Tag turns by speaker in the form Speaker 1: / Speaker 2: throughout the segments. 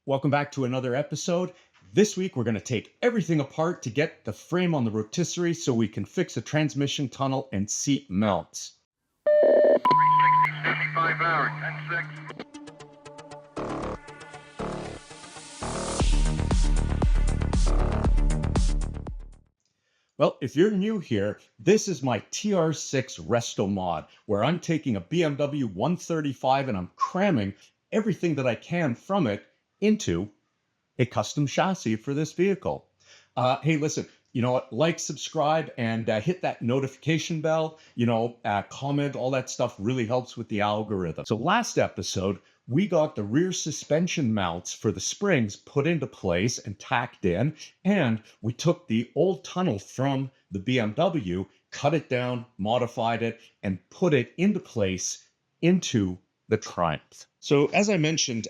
Speaker 1: Welcome back to another episode. This week, we're going to take everything apart to get the frame on the rotisserie so we can fix a transmission tunnel and seat mounts.
Speaker 2: 55 hours, 10-6.
Speaker 1: Well, if you're new here, this is my TR6 Restomod, where I'm taking a BMW 135 and I'm cramming everything that I can from it into a custom chassis for this vehicle. Hey, listen, you know what? Like, subscribe, and hit that notification bell. Comment, all that stuff really helps with the algorithm. So last episode, we got the rear suspension mounts for the springs put into place and tacked in, and we took the old tunnel from the BMW, cut it down, modified it, and put it into place into the Triumph. So as I mentioned,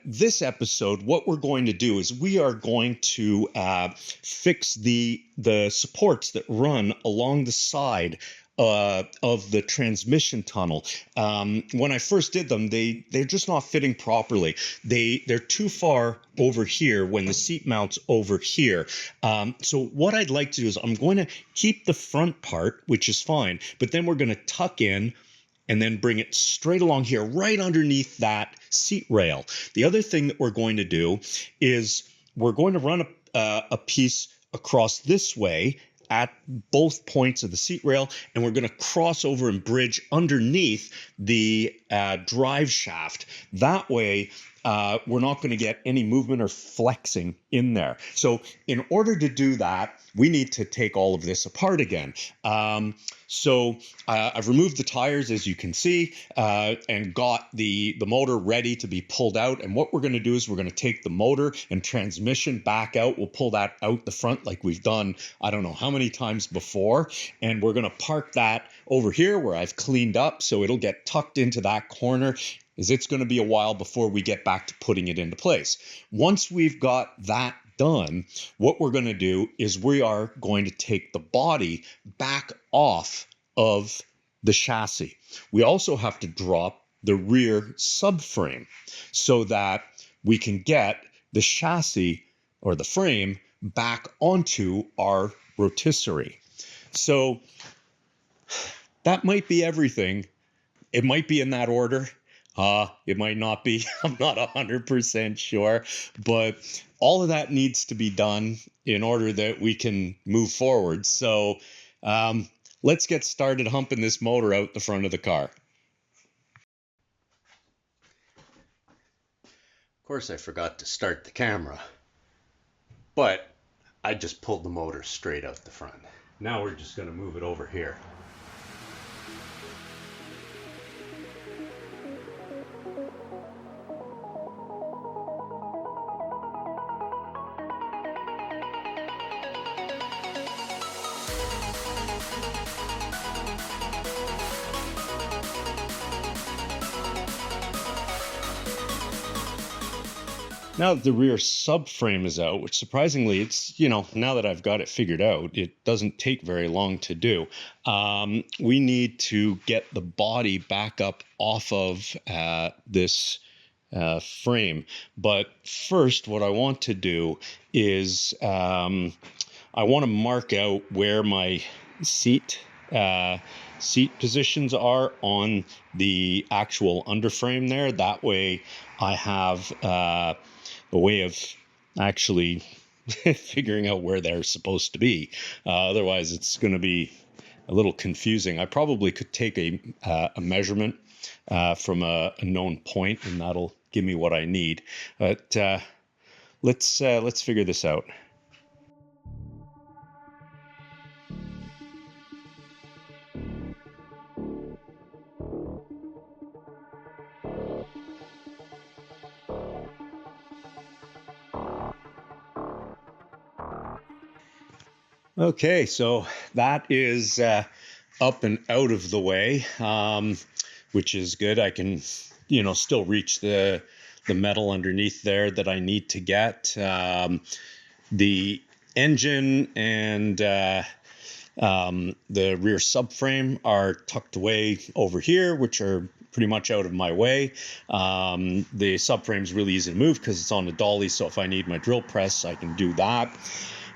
Speaker 1: this episode, what we're going to do is we are going to fix the supports that run along the side of the transmission tunnel. When I first did them, they're just not fitting properly. They're too far over here when the seat mounts over here. So what I'd like to do is I'm going to keep the front part, which is fine, but then we're going to tuck in and then bring it straight along here, right underneath that seat rail. The other thing that we're going to do is we're going to run a piece across this way at both points of the seat rail, and we're going to cross over and bridge underneath the drive shaft. That way, we're not going to get any movement or flexing in there. So in order to do that, we need to take all of this apart again. So I've removed the tires, as you can see, and got the motor ready to be pulled out. And what we're going to do is we're going to take the motor and transmission back out. We'll pull that out the front like we've done, I don't know how many times before. And we're going to park that over here where I've cleaned up, so it'll get tucked into that corner, as it's going to be a while before we get back to putting it into place. Once we've got that done, what we're going to do is we are going to take the body back off of the chassis. We also have to drop the rear subframe so that we can get the chassis or the frame back onto our rotisserie. So that might be everything. It might be in that order. It might not be. I'm not 100% sure, but all of that needs to be done in order that we can move forward. So let's get started humping this motor out the front of the car. Of course, I forgot to start the camera, but I just pulled the motor straight out the front. Now we're just going to move it over here. Now that the rear subframe is out, which surprisingly, it's, now that I've got it figured out, it doesn't take very long to do. We need to get the body back up off of this frame. But first, what I want to do is I want to mark out where my seat positions are on the actual underframe there. That way I have a way of actually figuring out where they're supposed to be. Otherwise, it's going to be a little confusing. I probably could take a measurement from a known point, and that'll give me what I need. But let's figure this out. Okay, so that is up and out of the way, which is good. I can, still reach the metal underneath there that I need to get. The engine and the rear subframe are tucked away over here, which are pretty much out of my way. The subframe is really easy to move because it's on the dolly, so if I need my drill press, I can do that.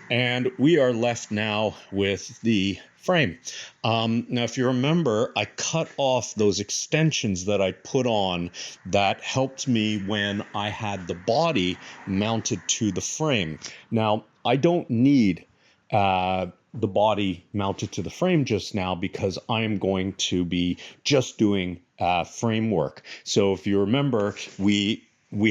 Speaker 1: And we are left now with the frame. Now, if you remember, I cut off those extensions that I put on that helped me when I had the body mounted to the frame. Now, I don't need the body mounted to the frame just now because I am going to be just doing framework. So if you remember, we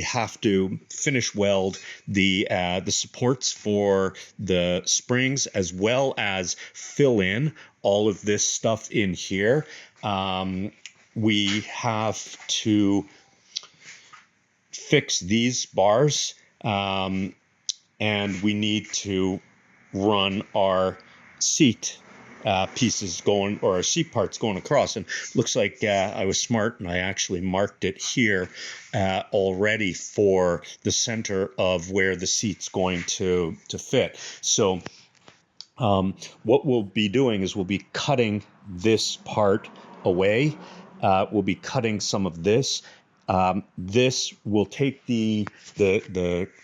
Speaker 1: have to finish weld the supports for the springs, as well as fill in all of this stuff in here. We have to fix these bars, and we need to run our seat pieces going, or our seat parts going across. And looks like I was smart and I actually marked it here already for the center of where the seat's going to fit. So what we'll be doing is we'll be cutting this part away. We'll be cutting some of this. This will take the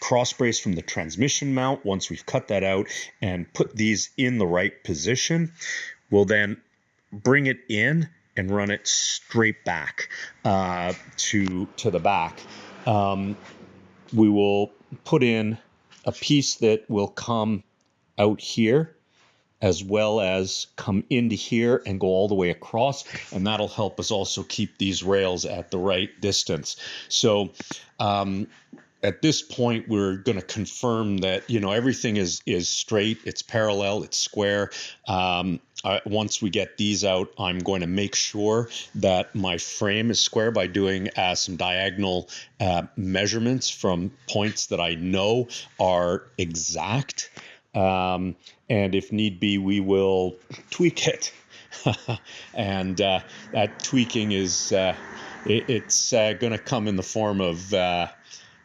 Speaker 1: cross brace from the transmission mount once we've cut that out and put these in the right position. We'll then bring it in and run it straight back to the back. We will put in a piece that will come out here, as well as come into here and go all the way across. And that'll help us also keep these rails at the right distance. So at this point, we're going to confirm that, everything is straight, it's parallel, it's square. Once we get these out, I'm going to make sure that my frame is square by doing some diagonal measurements from points that I know are exact. And if need be, we will tweak it. And that tweaking is, it's going to come in the form of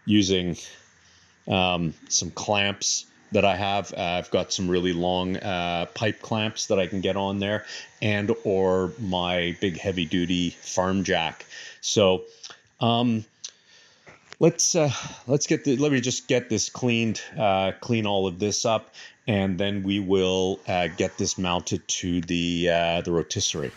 Speaker 1: using some clamps that I have. I've got some really long pipe clamps that I can get on there, and or my big heavy duty farm jack. So let's let me just get this cleaned, clean all of this up, and then we will get this mounted to the rotisserie.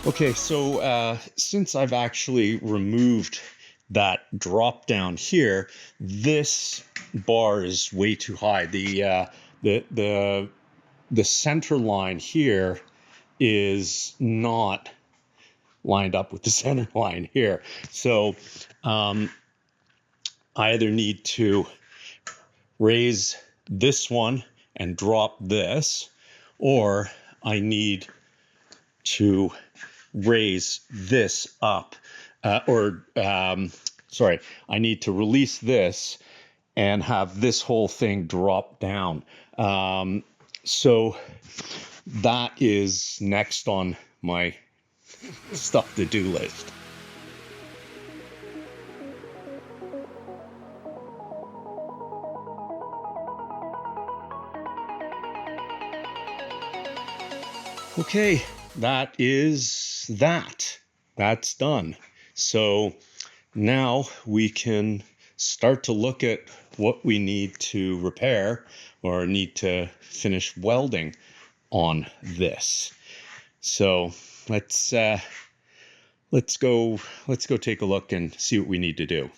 Speaker 1: Okay, so since I've actually removed that drop down here, this bar is way too high. The center line here is not lined up with the center line here. So I either need to raise this one and drop this, or I need to raise this up, I need to release this and have this whole thing drop down. So that is next on my stuff to do list. Okay, that's done. So now we can start to look at what we need to repair or need to finish welding on this. So let's go take a look and see what we need to do.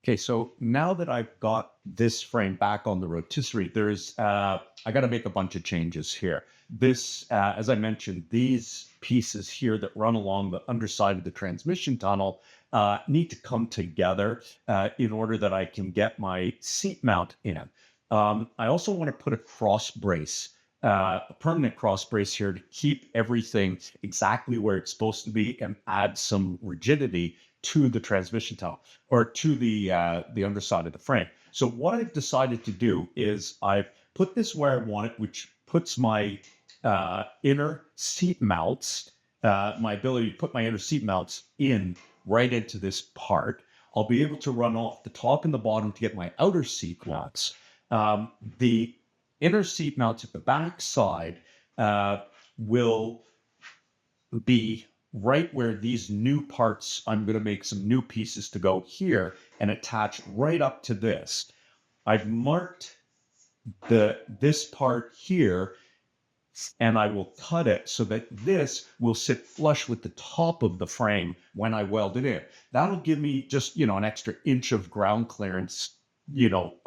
Speaker 1: Okay, so now that I've got this frame back on the rotisserie, I got to make a bunch of changes here. This, as I mentioned, these pieces here that run along the underside of the transmission tunnel need to come together in order that I can get my seat mount in. I also want to put a cross brace, a permanent cross brace here to keep everything exactly where it's supposed to be and add some rigidity to the transmission tunnel, or to the underside of the frame. So what I've decided to do is I've put this where I want it, which puts my inner seat mounts, my ability to put my inner seat mounts in right into this part. I'll be able to run off the top and the bottom to get my outer seat mounts. The inner seat mounts at the back side will be right where these new parts, I'm going to make some new pieces to go here and attach right up to this. I've marked this part here, and I will cut it so that this will sit flush with the top of the frame when I weld it in. That'll give me just, an extra inch of ground clearance,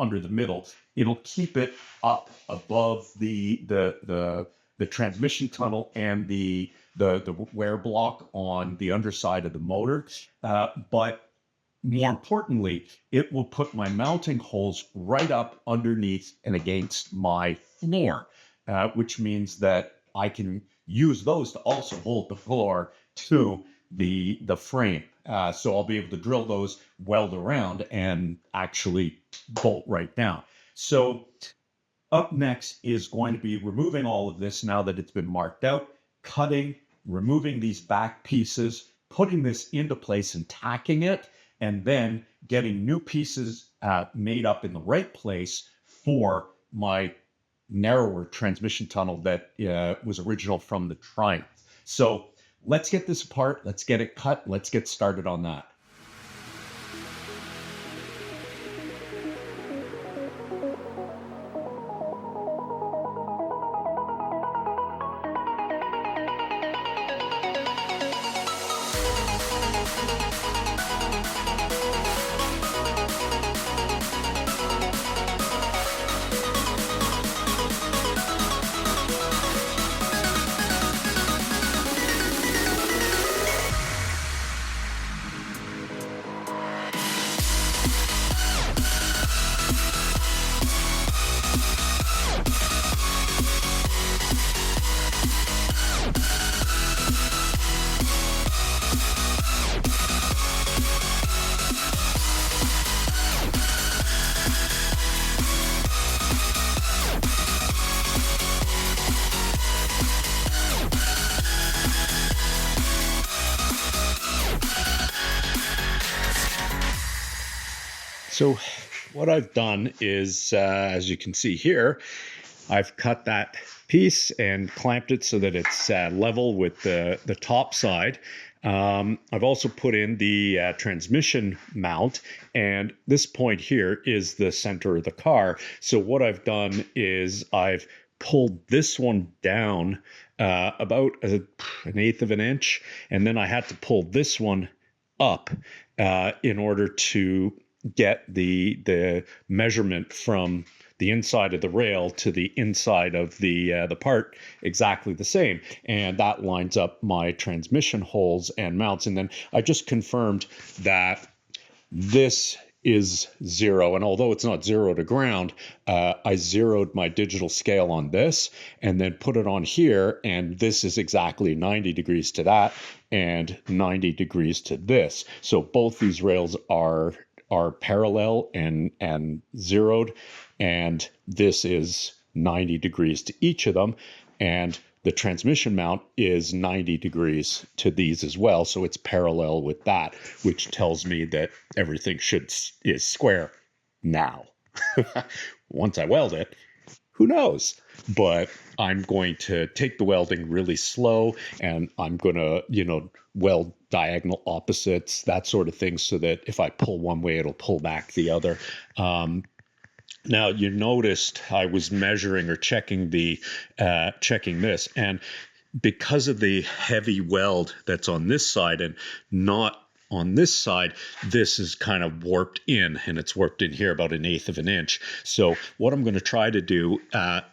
Speaker 1: under the middle. It'll keep it up above the transmission tunnel and the wear block on the underside of the motor. But more importantly, it will put my mounting holes right up underneath and against my floor, which means that I can use those to also hold the floor to the frame. So I'll be able to drill those, weld around, and actually bolt right down. So up next is going to be removing all of this now that it's been marked out, cutting, removing these back pieces, putting this into place and tacking it, and then getting new pieces made up in the right place for my narrower transmission tunnel that was original from the Triumph. So let's get this apart. Let's get it cut. Let's get started on that. So what I've done is, as you can see here, I've cut that piece and clamped it so that it's level with the top side. I've also put in the transmission mount, and this point here is the center of the car. So what I've done is I've pulled this one down about an eighth of an inch, and then I had to pull this one up in order to get the measurement from the inside of the rail to the inside of the part exactly the same, and that lines up my transmission holes and mounts. And then I just confirmed that this is 0, and although it's not 0 to ground, I zeroed my digital scale on this and then put it on here, and this is exactly 90 degrees to that and 90 degrees to this. So both these rails are parallel and zeroed, and this is 90 degrees to each of them, and the transmission mount is 90 degrees to these as well, so it's parallel with that, which tells me that everything is square now. Once I weld it, who knows? But I'm going to take the welding really slow, and I'm going to, weld diagonal opposites, that sort of thing, so that if I pull one way, it'll pull back the other. Now, you noticed I was measuring or checking this, and because of the heavy weld that's on this side and not on this side, this is kind of warped in, and it's warped in here about an eighth of an inch. So what I'm going to try to do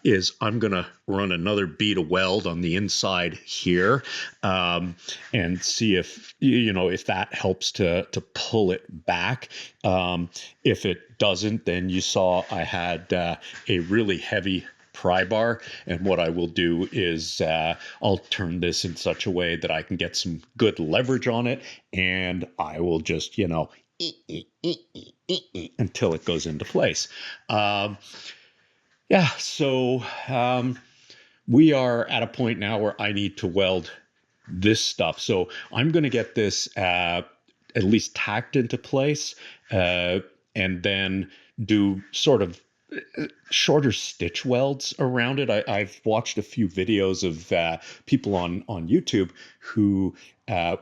Speaker 1: is I'm going to run another bead of weld on the inside here and see if that helps to pull it back. If it doesn't, then you saw I had a really heavy pry bar, and what I will do is I'll turn this in such a way that I can get some good leverage on it, and I will just until it goes into place. Um, yeah, so we are at a point now where I need to weld this stuff. So I'm going to get this at least tacked into place, and then do sort of shorter stitch welds around it. I've watched a few videos of people on YouTube who,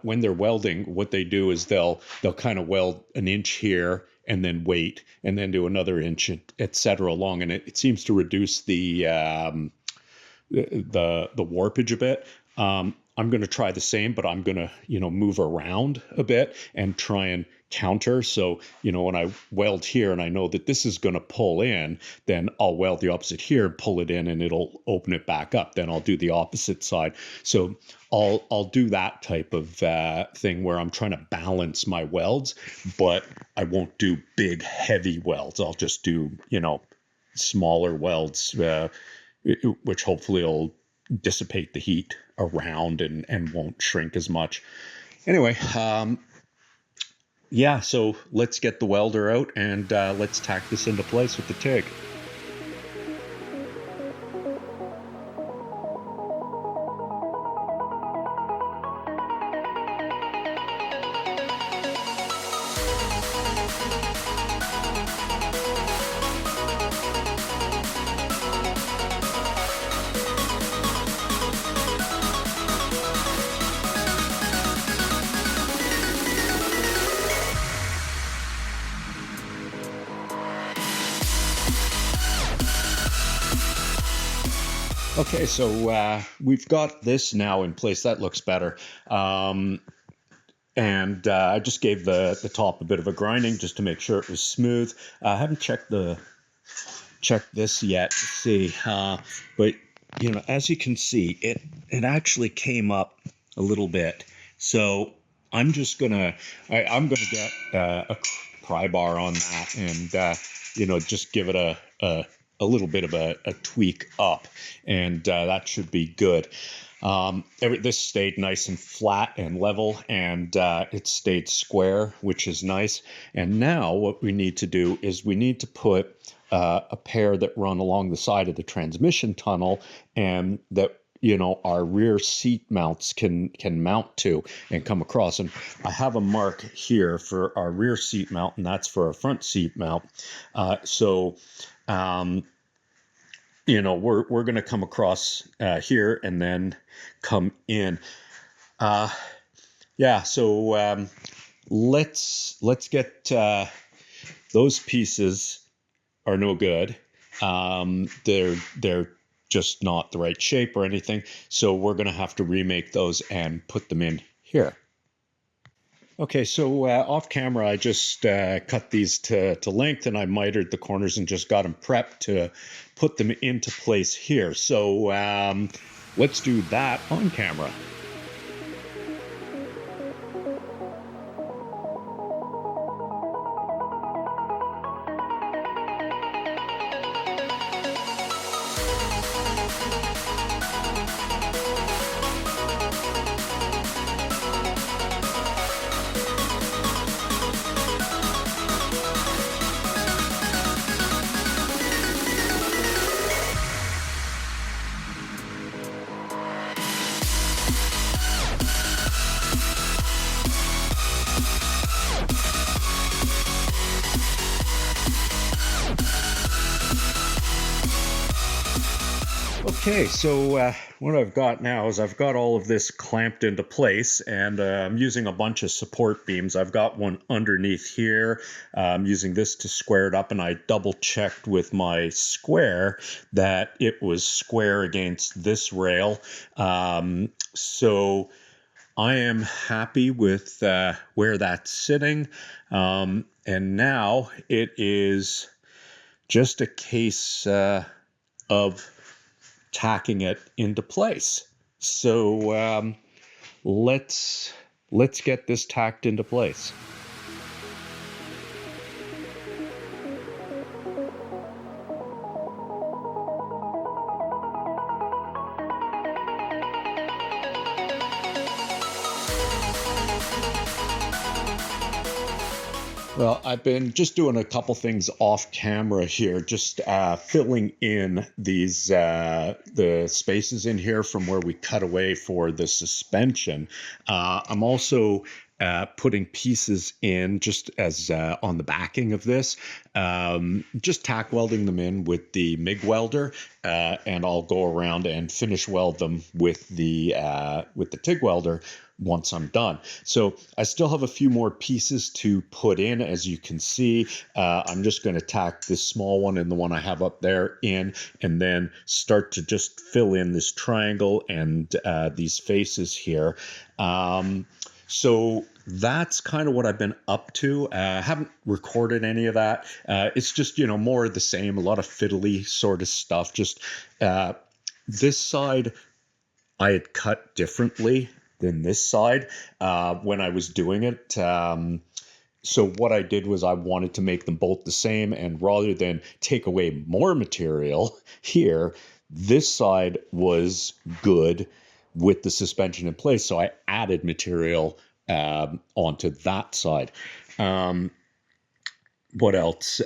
Speaker 1: when they're welding, what they do is they'll kind of weld an inch here and then wait and then do another inch, etc. along, and it seems to reduce the warpage a bit. I'm going to try the same, but I'm going to, move around a bit and try and counter. So, when I weld here and I know that this is going to pull in, then I'll weld the opposite here and pull it in and it'll open it back up. Then I'll do the opposite side. So I'll do that type of thing where I'm trying to balance my welds, but I won't do big, heavy welds. I'll just do, smaller welds, which hopefully will dissipate the heat around and won't shrink as much. Anyway, yeah, so let's get the welder out and let's tack this into place with the TIG. Okay, so we've got this now in place. That looks better. And I just gave the top a bit of a grinding just to make sure it was smooth. I haven't checked this yet to see, but as you can see, it actually came up a little bit. So I'm just gonna get a pry bar on that and just give it a little bit of a tweak up, and that should be good. This stayed nice and flat and level, and it stayed square, which is nice. And now what we need to do is we need to put a pair that run along the side of the transmission tunnel, and that our rear seat mounts can mount to and come across. And I have a mark here for our rear seat mount, and that's for our front seat mount. We're going to come across here and then come in. So let's get those pieces are no good. They're just not the right shape or anything. So we're going to have to remake those and put them in here. Okay, so off camera, I just cut these to length, and I mitered the corners and just got them prepped to put them into place here. So let's do that on camera. Okay, so what I've got now is I've got all of this clamped into place, and I'm using a bunch of support beams. I've got one underneath here. I'm using this to square it up, and I double checked with my square that it was square against this rail. So I am happy with where that's sitting. And now it is just a case of tacking it into place. So let's get this tacked into place. Well, I've been just doing a couple things off camera here, just filling in the spaces in here from where we cut away for the suspension. I'm also putting pieces in just as on the backing of this, just tack welding them in with the MIG welder, and I'll go around and finish weld them with the TIG welder once I'm done. So I still have a few more pieces to put in. As you can see, I'm just going to tack this small one and the one I have up there in, and then start to just fill in this triangle and these faces here. So that's kind of what I've been up to. I haven't recorded any of that. It's just, more of the same, a lot of fiddly sort of stuff. Just this side I had cut differently than this side when I was doing it. So what I did was I wanted to make them both the same, and rather than take away more material here, this side was good with the suspension in place, so I added material onto that side. What else?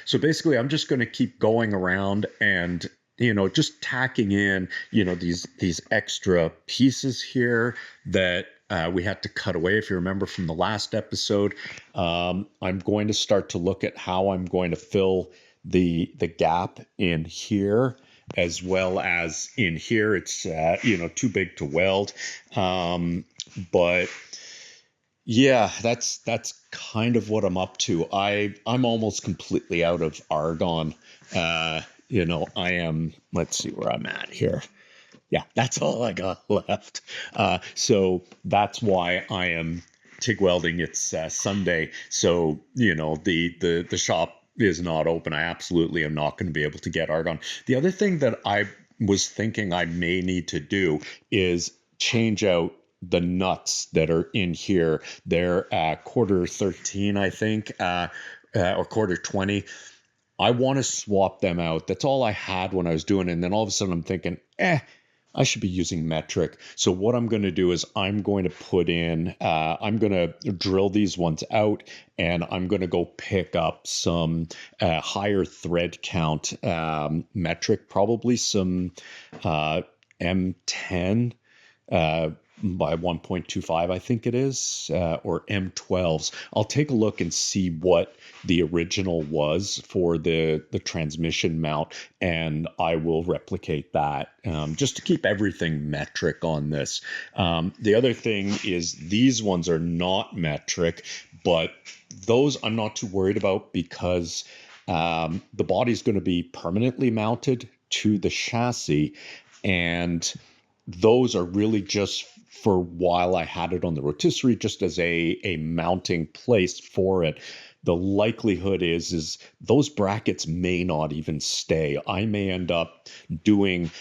Speaker 1: So basically, I'm just going to keep going around and just tacking in these extra pieces here that we had to cut away. If you remember from the last episode, I'm going to start to look at how I'm going to fill the gap in here as well as in here. It's too big to weld, but yeah, that's kind of what I'm up to. I'm almost completely out of argon. I am. Let's see where I'm at here. Yeah, that's all I got left. So that's why I am TIG welding. It's Sunday, so the shop is not open. I absolutely am not going to be able to get argon. The other thing that I was thinking I may need to do is change out the nuts that are in here. They're quarter 13, I think, or quarter 20. I want to swap them out. That's all I had when I was doing it. And then all of a sudden I'm thinking, I should be using metric. So what I'm going to do is I'm going to put in, I'm going to drill these ones out, and I'm going to go pick up some higher thread count metric, probably some M10 by 1.25, I think it is, or M12s. I'll take a look and see what the original was for the transmission mount, and I will replicate that just to keep everything metric on this. The other thing is these ones are not metric, but those I'm not too worried about because the body's going to be permanently mounted to the chassis, and those are really just for while I had it on the rotisserie, just as a mounting place for it. The likelihood is those brackets may not even stay. I may end up doing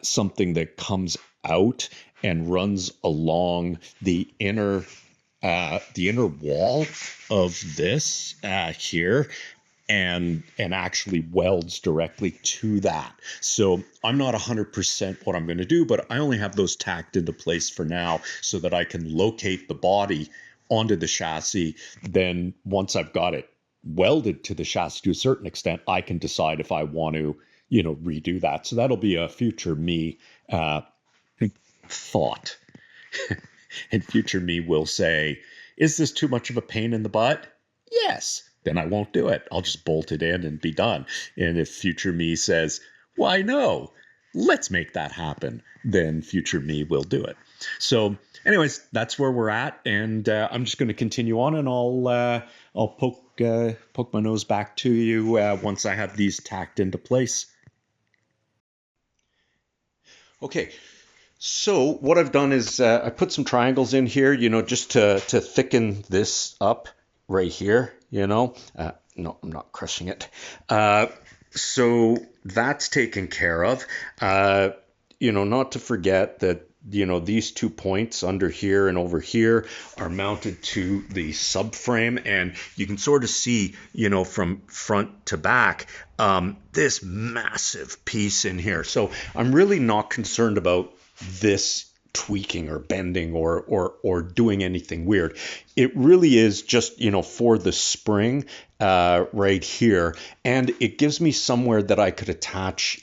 Speaker 1: something that comes out and runs along the inner wall of this here, and actually welds directly to that. So I'm not 100% what I'm going to do, but I only have those tacked into place for now so that I can locate the body onto the chassis. Then once I've got it welded to the chassis to a certain extent, I can decide if I want to, redo that. So that'll be a future me thought. And future me will say, is this too much of a pain in the butt? Yes. Then I won't do it. I'll just bolt it in and be done. And if future me says, why no, let's make that happen, then future me will do it. So anyways, that's where we're at. And I'm just going to continue on, and I'll poke my nose back to you once I have these tacked into place. Okay. So what I've done is I put some triangles in here, just to thicken this up right here, No, I'm not crushing it. So that's taken care of. Not to forget that, these 2 points under here and over here are mounted to the subframe, and you can sort of see, from front to back, this massive piece in here. So I'm really not concerned about this tweaking or bending or doing anything weird. It really is just, for the spring right here. And it gives me somewhere that I could attach,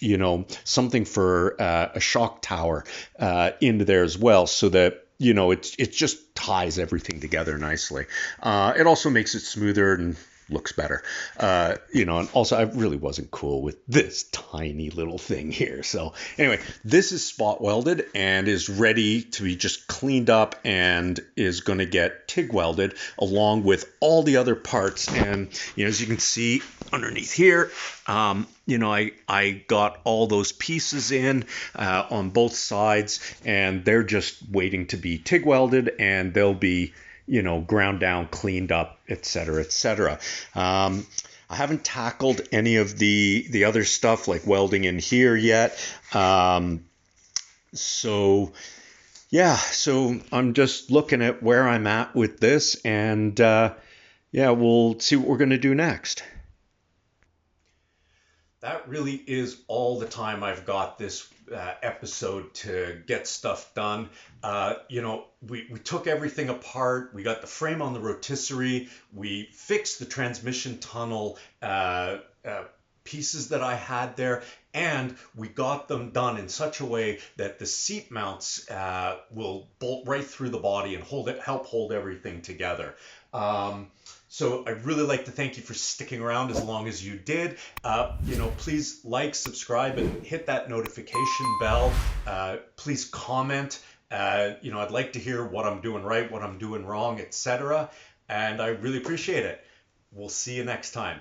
Speaker 1: something for a shock tower into there as well, so that it just ties everything together nicely. It also makes it smoother and looks better. And also I really wasn't cool with this tiny little thing here. So anyway, this is spot welded and is ready to be just cleaned up and is going to get TIG welded along with all the other parts. And, as you can see underneath here, I got all those pieces in on both sides, and they're just waiting to be TIG welded, and they'll be ground down, cleaned up, etc., etc. I haven't tackled any of the other stuff like welding in here yet. So yeah, so I'm just looking at where I'm at with this, and yeah, we'll see what we're going to do next. That really is all the time I've got this episode to get stuff done. We took everything apart. We got the frame on the rotisserie. We fixed the transmission tunnel pieces that I had there, and we got them done in such a way that the seat mounts will bolt right through the body and help hold everything together. So I'd really like to thank you for sticking around as long as you did. Please like, subscribe, and hit that notification bell. Please comment. I'd like to hear what I'm doing right, what I'm doing wrong, etc. And I really appreciate it. We'll see you next time.